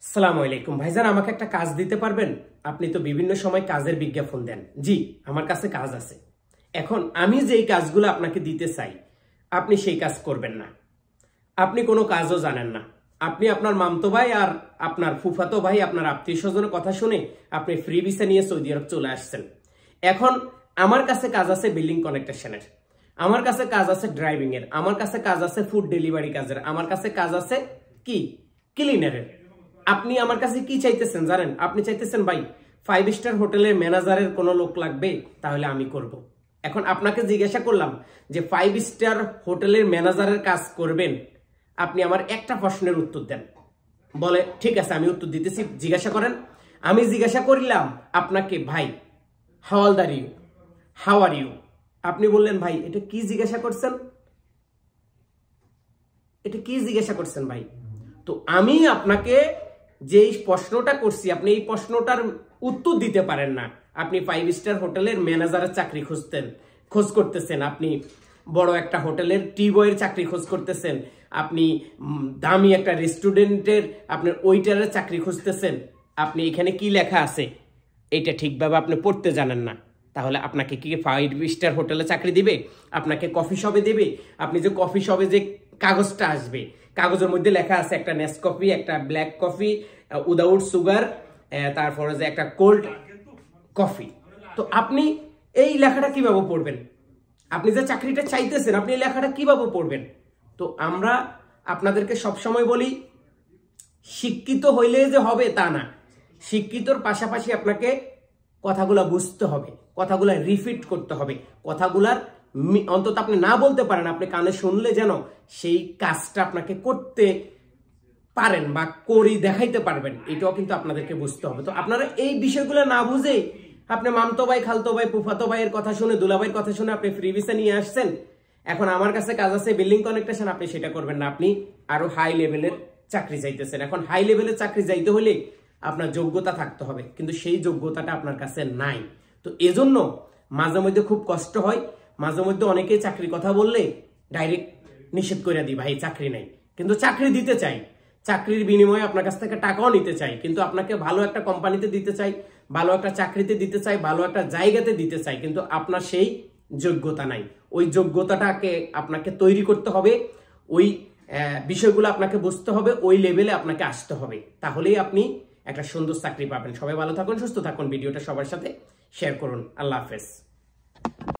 আসসালামু আলাইকুম ভাইজান, আমাকে একটা কাজ দিতে পারবেন? আপনি তো বিভিন্ন সময় কাজের বিজ্ঞাপন দেন। জি, আমার কাছে কাজ আছে। এখন আমি যেই কাজগুলো আপনাকে দিতে চাই, আপনি সেই কাজ করবেন না। আপনি কোনো কাজও জানেন না। আপনি আপনার মামতো ভাই আর আপনার ফুফাতো ভাই, আপনার আত্মীয় স্বজনের কথা শুনে আপনি ফ্রি ভিসা নিয়ে সৌদি আরব চলে আসছেন। এখন আমার কাছে কাজ আছে বিল্ডিং কনেকশনের, আমার কাছে কাজ আছে ড্রাইভিং এর, আমার কাছে কাজ আছে ফুড ডেলিভারি কাজের, আমার কাছে কাজ আছে কি ক্লিনারের। আপনি আমার কাছে কি চাইতেছেন জানেন? আপনি চাইতেছেন ভাই 5 স্টার হোটেলের ম্যানেজারের কোনো লোক লাগবে, তাহলে আমি করব। এখন আপনাকে জিজ্ঞাসা করলাম যে 5 স্টার হোটেলের ম্যানেজারের কাজ করবেন, আপনি আমার একটা প্রশ্নের উত্তর দেন। বলে ঠিক আছে, আমি উত্তর দিতেছি, জিজ্ঞাসা করেন। আমি জিজ্ঞাসা করিলাম আপনাকে, ভাই how old are you, how are you? আপনি বললেন ভাই এটা কি জিজ্ঞাসা করছেন, এটা কি জিজ্ঞাসা করছেন ভাই? তো আমি আপনাকে যেই প্রশ্নটা করছি, আপনি এই প্রশ্নটার উত্তর দিতে পারেন না। আপনি 5 স্টার হোটেলের ম্যানেজারের চাকরি খোঁজ করতেছেন, আপনি বড় একটা হোটেলের টি বয়ের চাকরি খোঁজ করতেছেন, আপনি দামি একটা রেস্টুরেন্টের আপনার ওয়েটারের চাকরি খুঁজতেছেন। আপনি এখানে কি লেখা আছে এইটা ঠিকভাবে আপনি পড়তে জানেন না, তাহলে আপনাকে কি 5 স্টার হোটেলে চাকরি দিবে? আপনাকে কফি শপে দিবে? আপনি যে কফি শপে যে কাগজটা আসবে, কাগজের মধ্যে লেখা আছে একটা নেসকফি, একটা ব্ল্যাক কফি উইদাউট সুগার, তারপরে যে একটা কোল্ড কফি। তো আপনি এই লেখাটা কিভাবে পড়বেন? আপনি যে চাকরিটা চাইতেছেন, আপনি এই লেখাটা কিভাবে পড়বেন? তো আমরা আপনাদেরকে সবসময় বলি, শিক্ষিত হইলে যে হবে তা না। শিক্ষিতর পাশাপাশি আপনাকে কথাগুলা বুঝতে হবে, কথাগুলা রিপিট করতে হবে, কথাগুলার অন্তত আপনি না বলতে পারেন, আপনি কানে শুনলে যেন সেই কাজটা আপনাকে করতে পারেন বা করি দেখাইতে পারবেন, এটাও কিন্তু আপনাদেরকে বুঝতে হবে। তো আপনারা এই বিষয়গুলো না বুঝে আপনি মামতো ভাই, খালতো ভাই, ফুফাতো ভাইয়ের কথা শুনে, দুলাভাইয়ের কথা শুনে আপনি ফ্রি ভিসা নিয়ে আসছেন। এখন আমার কাছে কাজ আছে বিল্ডিং কনেকশন, আপনি সেটা করবেন না, আপনি আরো হাই লেভেলের চাকরি চাইতেছেন। এখন হাই লেভেলের চাকরি চাইতে হলে আপনার যোগ্যতা থাকতে হবে, কিন্তু সেই যোগ্যতাটা আপনার কাছে নাই। তো এজন্য মাঝে মধ্যে খুব কষ্ট হয়, মাঝে মধ্যে অনেকেই চাকরির কথা বললে ডাইরেক্ট নিষেধ করে দিই, ভাই চাকরি নাই। কিন্তু চাকরি দিতে চাই, চাকরির বিনিময়ে আপনার কাছ থেকে টাকাও নিতে চাই, কিন্তু আপনাকে ভালো একটা কোম্পানিতে দিতে চাই, ভালো একটা চাকরিতে দিতে চাই, ভালো একটা জায়গাতে দিতে চাই, কিন্তু আপনার সেই যোগ্যতা নাই। ওই যোগ্যতাটাকে আপনাকে তৈরি করতে হবে, ওই বিষয়গুলো আপনাকে বুঝতে হবে, ওই লেভেলে আপনাকে আসতে হবে, তাহলেই আপনি একটা সুন্দর চাকরি পাবেন। সবাই ভালো থাকুন, সুস্থ থাকুন, ভিডিওটা সবার সাথে শেয়ার করুন। আল্লাহ হাফেজ।